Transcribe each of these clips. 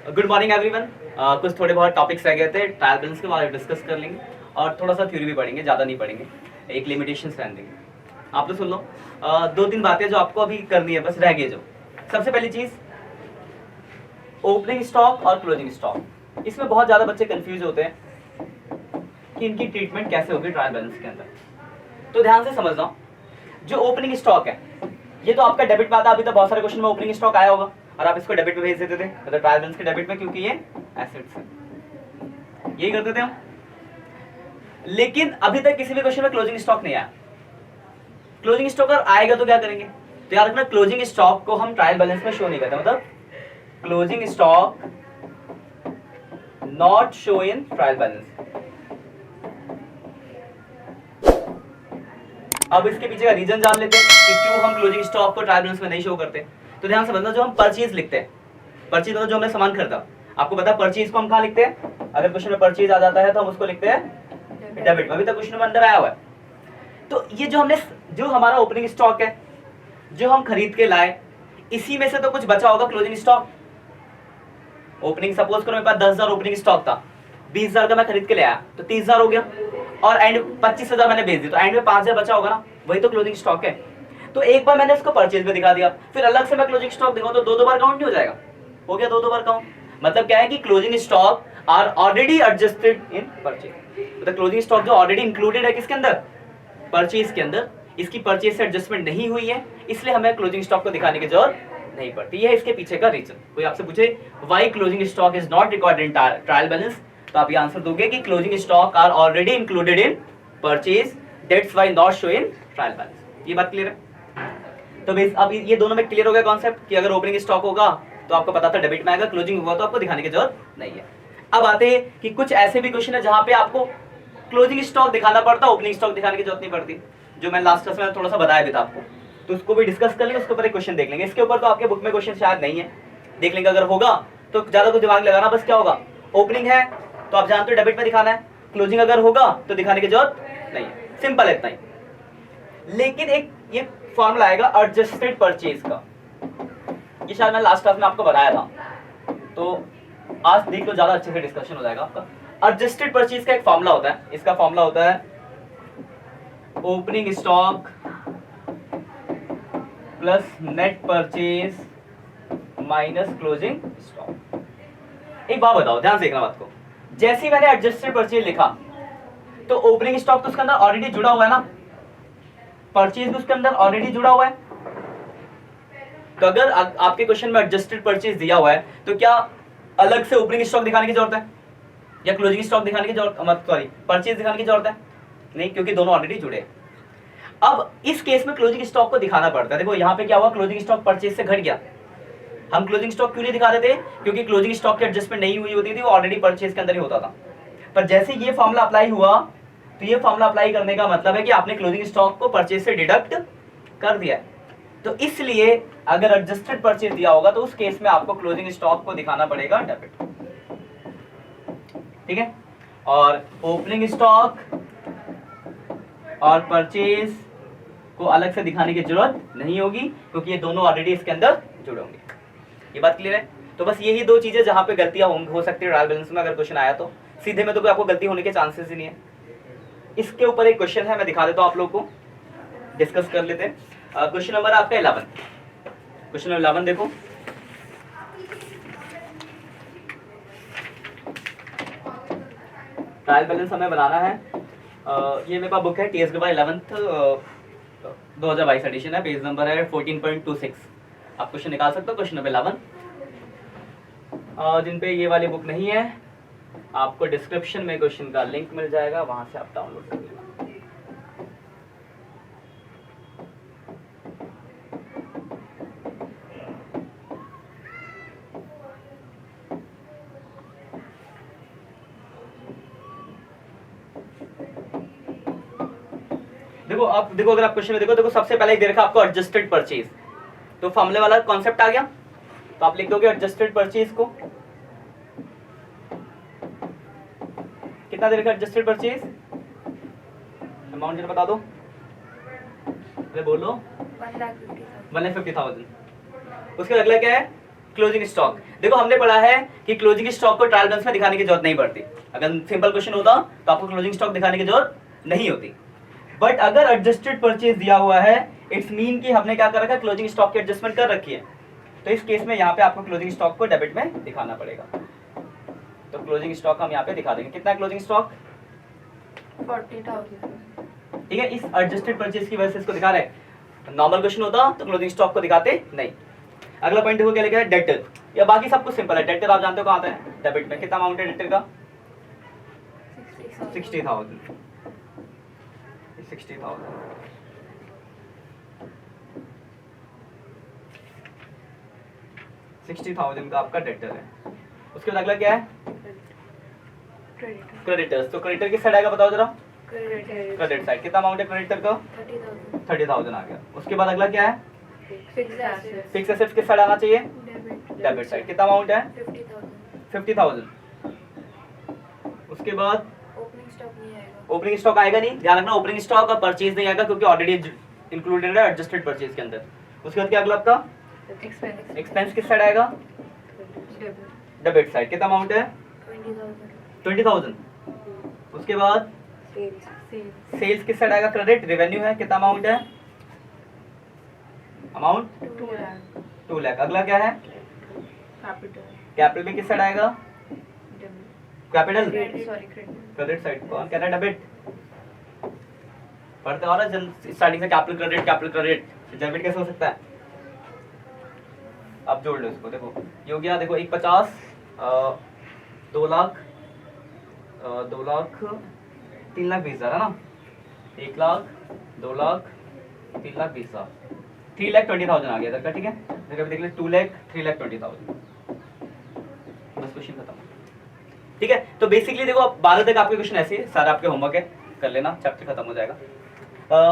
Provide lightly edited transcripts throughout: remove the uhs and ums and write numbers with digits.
Good morning everyone. कुछ थोड़े बहुत टॉपिक्स रह गए थे, ट्रायल बैलेंस के बारे में डिस्कस कर लेंगे और थोड़ा सा थ्योरी भी पढ़ेंगे, ज़्यादा नहीं पढ़ेंगे, एक लिमिटेशंस रहने देंगे। आप तो सुन लो। दो तीन बातें जो आपको अभी करनी है, बस रह गई जो। सबसे पहली चीज़, ओपनिंग स्टॉक और क्लोजिंग स्टॉक। इसमें बहुत ज़्यादा बच्चे कंफ्यूज होते हैं कि इनकी ट्रीटमेंट कैसे होगी ट्रायल बैलेंस के अंदर। तो ध्यान से समझना, जो ओपनिंग स्टॉक है ये तो आपका डेबिट में आता है। अभी तो बहुत सारे क्वेश्चन में ओपनिंग स्टॉक आया होगा और आप इसको डेबिट में भेज देते थे, मतलब ट्रायल बैलेंस के डेबिट में, क्योंकि ये एसेट्स है, यही करते थे हम। लेकिन अभी तक किसी भी क्वेश्चन में क्लोजिंग स्टॉक नहीं आया। क्लोजिंग स्टॉक अगर आएगा तो क्या करेंगे? तो याद रखना, क्लोजिंग स्टॉक को हम ट्रायल बैलेंस में शो नहीं करते, मतलब closing stock not show in trial balance. अब इसके पीछे का रीजन जान लेते हैं कि क्यों हम क्लोजिंग स्टॉक को ट्रायल बैलेंस में नहीं शो करते। तो ध्यान से समझना, जो हम परचेज लिखते हैं, परचेज मतलब जो हमने सामान खरीदा, आपको पता है परचेज को हम कहाँ लिखते हैं? अगर क्वेश्चन में परचेज आ जाता है तो हम उसको लिखते हैं डेबिट में। अभी तक क्वेश्चन में अंदर आया हुआ है। तो ये जो हमारा ओपनिंग स्टॉक है, जो हम खरीद के लाए, इसी में से तो कुछ बचा होगा क्लोजिंग स्टॉक। ओपनिंग सपोज करो मेरे पास 10,000 ओपनिंग स्टॉक था, 20,000 का मैं खरीद के ले आया तो 30,000 हो गया, और एंड 25,000 मैंने बेच दिया, तो एंड में 5,000 बचा होगा ना, वही तो क्लोजिंग स्टॉक है। तो एक बार मैंने इसको परचेज में दिखा दिया, फिर अलग से मैं क्लोजिंग स्टॉक दिखाऊं तो दो बार काउंट नहीं हो जाएगा? हो गया दो बार काउंट। मतलब क्या है कि closing stock are already adjusted in purchase. मतलब क्लोजिंग स्टॉक जो ऑलरेडी इंक्लूडेड है किसके अंदर? परचेज के अंदर। इसकी परचेज से एडजस्टमेंट नहीं हुई है, इसलिए हमें क्लोजिंग स्टॉक को दिखाने की जरूरत नहीं पड़ती। यह इसके पीछे का रीजन। कोई आपसे पूछे why closing stock is not recorded in trial balance, तो आप ये आंसर दोगे कि closing stock are already included in purchase, that's why not show in trial balance. ये बात क्लियर है? तो अब ये दोनों में क्लियर हो गया कॉन्सेप्ट कि अगर ओपनिंग स्टॉक होगा तो आपको पता था डेबिट में आएगा, क्लोजिंग हुआ तो आपको दिखाने की जरूरत नहीं है। अब आते हैं कि कुछ ऐसे भी क्वेश्चन है जहां पे आपको क्लोजिंग स्टॉक दिखाना पड़ता, ओपनिंग स्टॉक दिखाने की जरूरत नहीं पड़ती, जो मैं लास्ट क्लास में थोड़ा सा बताया भी था आपको। तो उसको भी डिस्कस कर लेंगे, उसके ऊपर एक क्वेश्चन देख लेंगे। इसके ऊपर तो आपके बुक में क्वेश्चन शायद नहीं है, देख लेंगे। अगर होगा तो ज्यादा कुछ दिमाग लगाना, बस क्या होगा, ओपनिंग है तो आप जानते हो डेबिट में दिखाना है, क्लोजिंग अगर होगा तो दिखाने की जरूरत नहीं है, सिंपल है इतना ही। लेकिन एक ये फॉर्मूला आएगा एडजस्टेड परचेज का, ये शायद मैं लास्ट क्लास में आपको बताया था, तो आज देख लो, ज्यादा अच्छे से डिस्कशन हो जाएगा आपका। एडजस्टेड परचेज का एक फॉर्मूला होता है, इसका फॉर्मूला होता है opening stock plus net purchase minus closing stock. एक बात बताओ, ध्यान से देखना बात को। जैसे ही मैंने एडजस्टेड परचेज लिखा तो ओपनिंग स्टॉक तो उसके अंदर ऑलरेडी जुड़ा हुआ है ना, परचेज भी उसके अंदर ऑलरेडी जुड़ा हुआ है। तो अगर आपके क्वेश्चन में एडजस्टेड परचेज दिया हुआ है तो क्या अलग से ओपनिंग स्टॉक दिखाने की जरूरत है या क्लोजिंग स्टॉक दिखाने की जरूरत, सॉरी परचेज दिखाने की जरूरत है? नहीं, क्योंकि दोनों ऑलरेडी जुड़े हैं। अब इस केस में क्लोजिंग स्टॉक को दिखाना पड़ता है। देखो यहाँ पे क्या हुआ, क्लोजिंग स्टॉक परचेज से घट गया। हम क्लोजिंग स्टॉक क्यों नहीं दिखा रहे थे? क्योंकि क्लोजिंग स्टॉक की एडजस्टमेंट नहीं हुई होती थी, वो ऑलरेडी परचेज के अंदर ही होता था। पर जैसे ये फॉर्मूला अप्लाई हुआ तो ये फॉर्मूला अप्लाई करने का मतलब है कि आपने क्लोजिंग स्टॉक को परचेज से डिडक्ट कर दिया है। तो इसलिए अगर एडजस्टेड परचेज दिया होगा तो उस केस में आपको क्लोजिंग स्टॉक को दिखाना पड़ेगा डेबिट, ठीक है? और ओपनिंग स्टॉक और परचेज को अलग से दिखाने की जरूरत नहीं होगी, क्योंकि ये दोनों ऑलरेडी इसके अंदर जुड़े होंगे। ये बात क्लियर है? तो बस यही दो चीजें जहां पे गलतियां हो सकती है ट्रायल बैलेंस में। अगर क्वेश्चन आया तो सीधे में तो कोई आपको गलती होने के चांसेस ही नहीं है। इसके ऊपर एक क्वेश्चन है, मैं दिखा देता हूं आप लोग को, डिस्कस कर लेते हैं। क्वेश्चन नंबर आपका 11। क्वेश्चन नंबर 11 देखो, ट्रायल बैलेंस हमें बनाना है। ये मेरे पास बुक है टीएस पेपर 11th 2022 एडिशन है, पेज नंबर है 14.26। आप क्वेश्चन निकाल सकते हो, क्वेश्चन नंबर 11। जिन पे ये वाली बुक नहीं है, आपको डिस्क्रिप्शन में क्वेश्चन का लिंक मिल जाएगा, वहां से आप डाउनलोड कर लेना। देखो आप देखो, अगर आप क्वेश्चन में देखो सबसे पहले दे रखा आपको एडजस्टेड परचेज, तो फॉर्मूले वाला कॉन्सेप्ट आ गया। तो आप लिख दोगे एडजस्टेड परचेज को, कितना दे रखा एडजस्टेड परचेज, अमाउंट जरा बता दो, अरे बोलो। 1,50,000। 1,50,000। उसके अगला क्या है? क्लोजिंग स्टॉक, देखो हमने पढ़ा है कि क्लोजिंग स्टॉक को ट्रायल बैलेंस में दिखाने की जरूरत नहीं पड़ती। अगर सिंपल क्वेश्चन होता तो आपको क्लोजिंग स्टॉक दिखाने की जरूरत नहीं होती। बट अगर एडजस्टेड परचेज दिया हुआ है, इट्स मीन कि हमने क्या कर रखा है, क्लोजिंग स्टॉक की एडजस्टमेंट कर रखी है। तो इस केस में यहाँ पे आपको क्लोजिंग स्टॉक को डेबिट में दिखाना पड़ेगा। तो क्लोजिंग स्टॉक हम यहाँ पे दिखा देंगे। कितना क्लोजिंग स्टॉक? 40,000। ठीक है, इस एडजस्टेड परचेज की वजह से इसको दिखा रहे हैं। नॉर्मल क्वेश्चन होता तो क्लोजिंग स्टॉक को दिखाते नहीं। अगला पॉइंट देखो क्या लिखा है, डेटर। या बाकी सब कुछ सिंपल है। डेटर आप जानते हो कहाँ आता है, डेबिट में। कितना अमाउंट है डेटर का? 60,000। 60,000 का आपका डेटर है। उसके बाद अगला क्या है, क्रेडिटर्स। तो क्रेडिटर किस साइड आएगा बताओ जरा? Credit side. कितना अमाउंट है क्रेडिटर का? 30,000 आ गया। उसके बाद अगला क्या है, फिक्स एसेट्स किस साइड आना चाहिए? Debit side. कितना अमाउंट है? 50,000। उसके बाद ओपनिंग स्टॉक आएगा नहीं, ध्यान रखना। ओपनिंग स्टॉक का परचेज नहीं आएगा क्योंकि ऑलरेडी इंक्लूडेड है एडजस्टेड परचेज के अंदर। उसके बाद क्या अगला आपका एक्सपेंस किस साइड आएगा? Debit side. कितना अमाउंट है? 20,000। उसके बाद सेल्स किस साइड आएगा? क्रेडिट। रेवेन्यू है, कितना अमाउंट है? अमाउंट 2 लाख। अगला क्या है, कैपिटल में किस साइड आएगा? Capital credit side. कौन कह रहा है डेबिट? पढ़ते हो ना स्टार्टिंग से कैपिटल क्रेडिट। डेबिट कैसे हो सकता है? आप जोड़ लो इसको। देखो ये हो गया, देखो 150, 2 लाख, 2 लाख 3 लाख 20 हजार है ना। 1 लाख 2 लाख 3 लाख 20 हजार, 3,20,000 आ गया इधर का। ठीक है, देख ले 2 लाख 3,20,000। बस क्वेश्चन खत्म। ठीक है, तो बेसिकली देखो 12 तक आपके क्वेश्चन ऐसे सारे आपके होमवर्क है, कर लेना, चैप्टर खत्म हो जाएगा।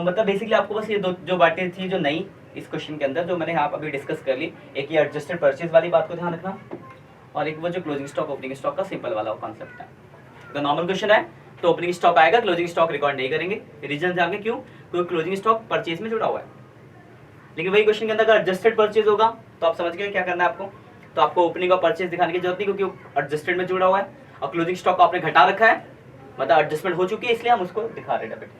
मतलब बेसिकली आपको बस ये दो जो बातें थी जो नई इस क्वेश्चन के अंदर जो मैंने यहाँ अभी डिस्कस कर ली, एक ये एडजस्टेड परचेज वाली बात को ध्यान रखना, और एक वो जो क्लोजिंग स्टॉक ओपनिंग स्टॉक का सिंपल वाला कॉन्सेप्ट है। तो नॉर्मल क्वेश्चन है तो ओपनिंग स्टॉक आएगा, क्लोजिंग स्टॉक रिकॉर्ड नहीं करेंगे। रीजन जाएंगे क्यों? क्योंकि क्लोजिंग स्टॉक परचेज में जुड़ा हुआ है। लेकिन वही क्वेश्चन के अंदर अगर एडजस्टेड परचेज होगा तो आप समझ गए क्या करना है आपको। तो आपको ओपनिंग और परचेज दिखाने की जरूरत नहीं क्योंकि एडजस्टेड में जुड़ा हुआ है, और क्लोजिंग स्टॉक को आपने घटा रखा है, मतलब एडजस्टमेंट हो चुकी है, इसलिए हम उसको दिखा रहे हैं डेबिट।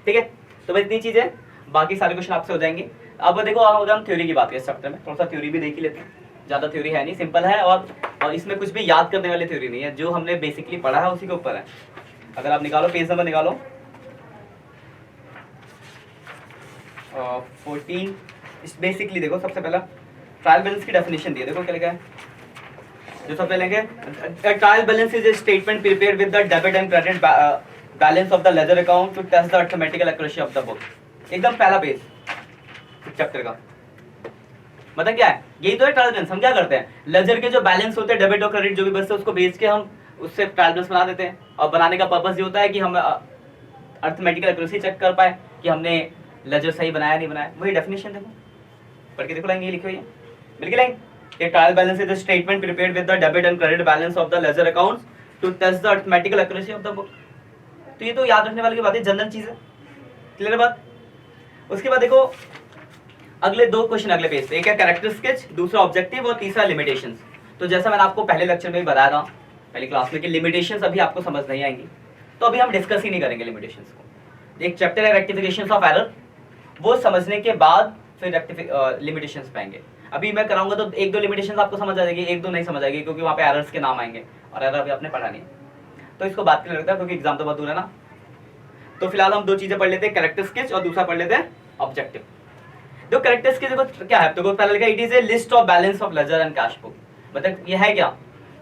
ठीक है, तो बस इतनी चीजें, बाकी सारे क्वेश्चन आपसे हो जाएंगे। अब देखो हम थ्योरी की बात करें इस चैप्टर में, थोड़ा सा थ्योरी भी देख ही लेते हैं। ज्यादा थ्योरी है नहीं, सिंपल है, और इसमें कुछ भी याद करने वाली थ्योरी नहीं है, जो हमने बेसिकली पढ़ा है उसी के ऊपर है। अगर आप निकालो पेज नंबर निकालो 14, बेसिकली देखो सबसे पहला ट्रायल बैलेंस की डेफिनेशन दी है। देखो क्या लिखा है, जो सबसे लेंगे, trial balance is a statement prepared with the debit and credit balance of the ledger account to test the arithmetical accuracy of the book. एकदम पहला पेज चैप्टर का। मतलब क्या है, यही तो है ट्रायल बैलेंस। हम क्या करते हैं, लेजर के जो बैलेंस होते हैं डेबिट और क्रेडिट जो भी बचते हैं उसको बेच के हम उससे ट्रायल बैलेंस बना देते हैं, और बनाने का पर्पस ये होता है कि हम अर्थमेटिकल एक्यूरेसी चेक कर पाए कि हमने लेजर सही बनाया नहीं बनाया। वही डेफिनेशन देखो, पढ़ के देखो, लाइन ये लिखी हुई है, मिल गई line. A trial balance is a statement prepared with the debit and credit balance of the ledger accounts to test the arithmetical accuracy of the book। तो ये तो याद रखने वाली की बात है, जनरल चीज है, क्लियर है बात। उसके बाद देखो अगले दो क्वेश्चन अगले पेज पे, एक है कैरेक्टर स्केच, दूसरा ऑब्जेक्टिव, और तीसरा लिमिटेशंस। तो जैसा मैंने आपको पहले लेक्चर में भी बताया था, पहली क्लास में, कि लिमिटेशंस अभी आपको समझ नहीं आएंगी, तो अभी हम डिस्कस ही नहीं करेंगे लिमिटेशंस को। एक चैप्टर है रेक्टिफिकेशंस ऑफ एरर, वो समझने के बाद फिर लिमिटेशंस पाएंगे। अभी मैं कराऊंगा तो एक दो लिमिटेशंस आपको समझ आ जाएगी, एक दो नहीं समझ आएगी, क्योंकि वहाँ पे एरर्स के नाम आएंगे, और एरर अभी आपने पढ़ा नहीं है, तो इसको बात के लिए लगता है क्योंकि एग्जाम तो बहुत दूर है ना। तो फिलहाल हम दो चीजें पढ़ लेते हैं, कैरेक्टर स्केच और दूसरा पढ़ लेते हैं ऑब्जेक्टिव। जो कैरेक्टर स्केच देखो क्या है, तो पहले लिखा it is a list of balance of ledger and cash book. मतलब ये है क्या,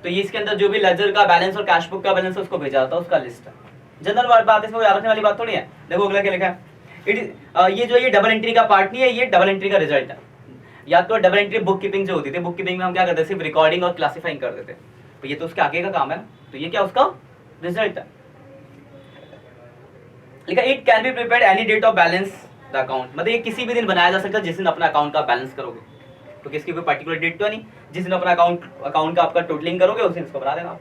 तो ये इसके अंदर जो भी लेजर का बैलेंस और कैश बुक का बैलेंस है उसको भेजा जाता है, उसका लिस्ट है। जनरल बात, इसमें याद रखने वाली बात थोड़ी है। देखो अगला क्या लिखा है, ये जो ये डबल एंट्री का पार्ट नहीं है, ये डबल एंट्री का रिजल्ट है। या तो डबल एंट्री बुक कीपिंग जो होती थी, बुक कीपिंग में हम क्या करते थे, सिर्फ रिकॉर्डिंग और क्लासिफाइंग कर देते, तो ये तो उसके आगे का काम है ना, तो ये क्या उसका रिजल्ट है। लिखा it can be prepared any date of balance the account, मतलब ये किसी भी दिन बनाया जा सकता है जिस दिन अपना अकाउंट का बैलेंस करोगे, तो किसकी कोई पर्टिकुलर डेट तो नहीं, जिस दिन अपना अकाउंट का आपका टोटलिंग करोगे उस दिन इसको बना देना।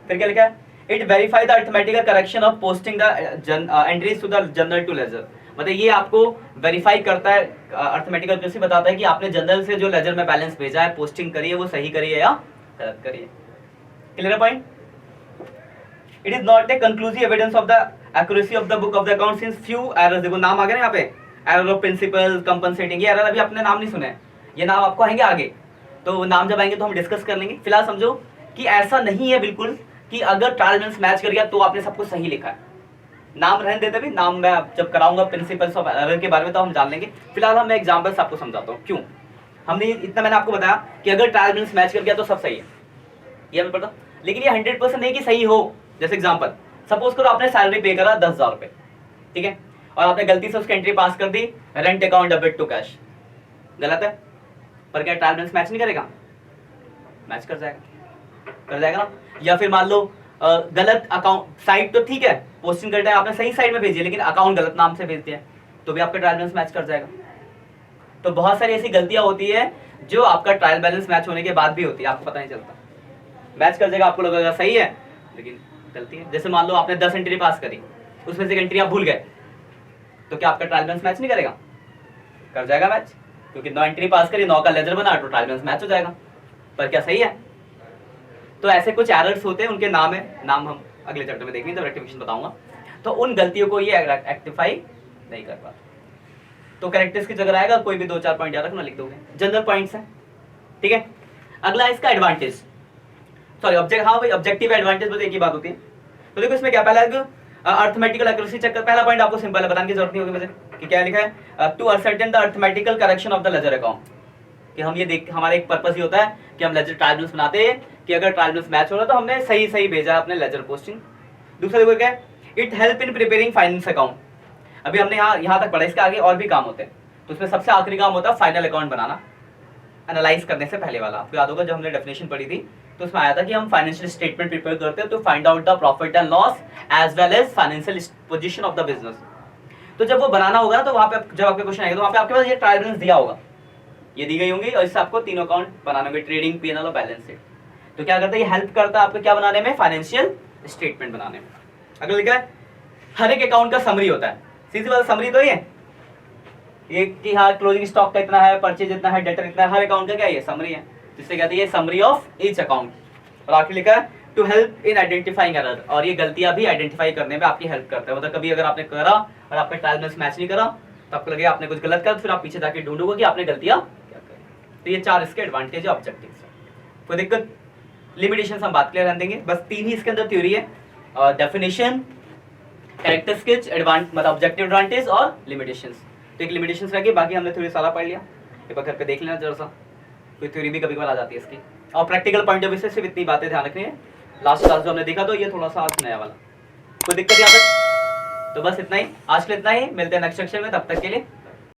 फिर क्या लिखा है, it verify the arithmetical correction of posting the entries to the journal to ledger, मतलब ये आपको वेरीफाई करता है, अर्थमेटिकल एक्यूरेसी बताता है कि आपने जनरल से जो लेजर में बैलेंस भेजा है, पोस्टिंग करी है, वो सही करी है या गलत करी है। Clear point? It is not a conclusive evidence of the accuracy of the book of the account since few errors, देखो नाम आ गए ना यहाँ पे, एरर ऑफ प्रिंसिपल, कंपनसेटिंग, ये एरर अभी आपने नाम नहीं सुने, ये नाम आपको आएंगे आगे, तो नाम जब आएंगे तो हम डिस्कस कर लेंगे। फिलहाल समझो कि ऐसा नहीं है बिल्कुल कि अगर ट्रायल बैलेंस मैच कर गया तो आपने सब कुछ सही लिखा है। नाम रहने देते भी, नाम मैं जब कराऊंगा प्रिंसिपल्स ऑफ एरर के बारे में तो हम जान लेंगे। फिलहाल हम एग्जांपल्स आपको समझाता हूँ क्यों हमने इतना, मैंने आपको बताया कि अगर ट्रायल बैलेंस मैच कर गया तो सब सही है, ये हमें पता, लेकिन ये 100% नहीं कि सही हो। जैसे एग्जांपल, सपोज करो आपने सैलरी पे करा 10,000 रुपए, ठीक है, और आपने गलती से उसकी एंट्री पास कर दी rent account debit to cash, गलत है, पर क्या ट्रायल बैलेंस मैच नहीं करेगा? मैच कर जाएगा ना। या फिर मान लो गलत अकाउंट, साइट तो ठीक है, पोस्टिंग करता है आपने सही साइड में भेजी, लेकिन अकाउंट गलत नाम से भेज दिया तो भी आपका ट्रायल बैलेंस मैच कर जाएगा। तो बहुत सारी ऐसी गलतियां होती है जो आपका ट्रायल बैलेंस मैच होने के बाद भी होती है, आपको पता नहीं चलता। मैच कर जाएगा, आपको लगेगा सही है, लेकिन गलती है। जैसे मान लो आपने 10 एंट्री पास करी, उसमें से एक एंट्री आप भूल गए, तो क्या आपका ट्रायल बैलेंस मैच नहीं करेगा? कर जाएगा मैच, क्योंकि 9 एंट्री पास करी, 9 का लेजर बना तो ट्रायल बैलेंस मैच हो जाएगा। पर क्या सही है? तो ऐसे कुछ एरर्स होते हैं, उनके नाम है, नाम हम अगले चैप्टर में देखेंगे, तो रेक्टिफिकेशन बताऊंगा। तो उन गलतियों को ये रेक्टिफाई नहीं कर पाता, तो करेक्टर्स की जगह आएगा, कोई भी 2-4 पॉइंट याद रखना, लिख दोगे, जनरल पॉइंट्स है, ठीक है। अगला इसका एडवांटेज, सॉरी ऑब्जेक्ट, हाँ भाई ऑब्जेक्टिव एडवांटेज बस एक ही बात होती है। तो देखो इसमें क्या, पहला अर्थमेटिकल एक्यूरेसी चेक कर, पहला पॉइंट आपको सिंपल है, बताने की जरूरत नहीं होगी मुझे कि क्या लिखा है, to ascertain the arithmetical correction of the ledger account, कि हम ये देख, हमारा एक पर्पस ही होता है कि हम लेजर ट्रायल बैलेंस बनाते हैं कि अगर ट्रायल बैलेंस मैच हो रहा है तो हमने सही सही भेजा अपने लेजर पोस्टिंग। दूसरा देखो क्या है, it help in preparing finance account, अभी हमने यहाँ तक पढ़ा, इसके आगे और भी काम होते हैं, तो उसमें सबसे आखिरी काम होता है फाइनल अकाउंट बनाना, एनालाइज करने से पहले वाला। आपको याद होगा जब हमने डेफिनेशन पढ़ी थी तो उसमें आया था कि हम फाइनेंशियल स्टेटमेंट प्रिपेयर करते हैं to find out the profit and loss as well as financial position of the business. तो जब वो बनाना होगा तो वहां पे जब आपके क्वेश्चन आएगा तो वहां पे आपके पास ये ट्रायल बैलेंस दिया होगा, ये दी गई होंगी, और इससे आपको तीनों अकाउंट बनाने होंगे, ट्रेडिंग, पीएनएल और बैलेंस शीट। तो क्या करता है, ये हेल्प करता है आपको क्या बनाने में, फाइनेंशियल स्टेटमेंट बनाने में। अगर लिखा है हर एक अकाउंट का समरी होता है, सीधी बात समरी तो ये कि हाँ क्लोजिंग स्टॉक का इतना है, परचेज इतना है, डेटर इतना है, हर अकाउंट का क्या ये समरी है, जिससे कहते हैं ये समरी ऑफ ईच अकाउंट। और आखिर लिखा है to help in identifying error, और ये गलतियां भी आइडेंटिफाई करने में आपकी हेल्प करता है। मतलब कभी अगर आपने करा और आपका ट्रायल बैलेंस मैच नहीं करा तो आपको लगेगा आपने कुछ गलत करा, फिर आप पीछे जाके ढूंढोगे कि आपने गलतियां क्या करी। तो ये 4 इसके एडवांटेज है, ऑब्जेक्टिव्स है। कोई दिक्कत, लिमिटेशंस हम बात क्लियर देंगे, बस 3 ही इसके अंदर थ्योरी है, डेफिनेशन, कैरेक्टर स्केच, मतलब ऑब्जेक्टिव एडवांटेज और लिमिटेशंस। तो एक लिमिटेशंस रह गई, बाकी हमने थ्योरी सारा पढ़ लिया, एक बार घर पे देख लेना जरा सा, कोई थ्योरी भी कभी कभार आ जाती है इसकी। और प्रैक्टिकल पॉइंट ऑफ व्यू से सिर्फ इतनी बातें ध्यान रखनी है, लास्ट क्लास जो हमने देखा तो ये थोड़ा सा आज नया वाला, कोई दिक्कत यहाँ तक। तो बस इतना ही, आज के लिए इतना ही, मिलते हैं नेक्स्ट सेक्शन में, तब तक के लिए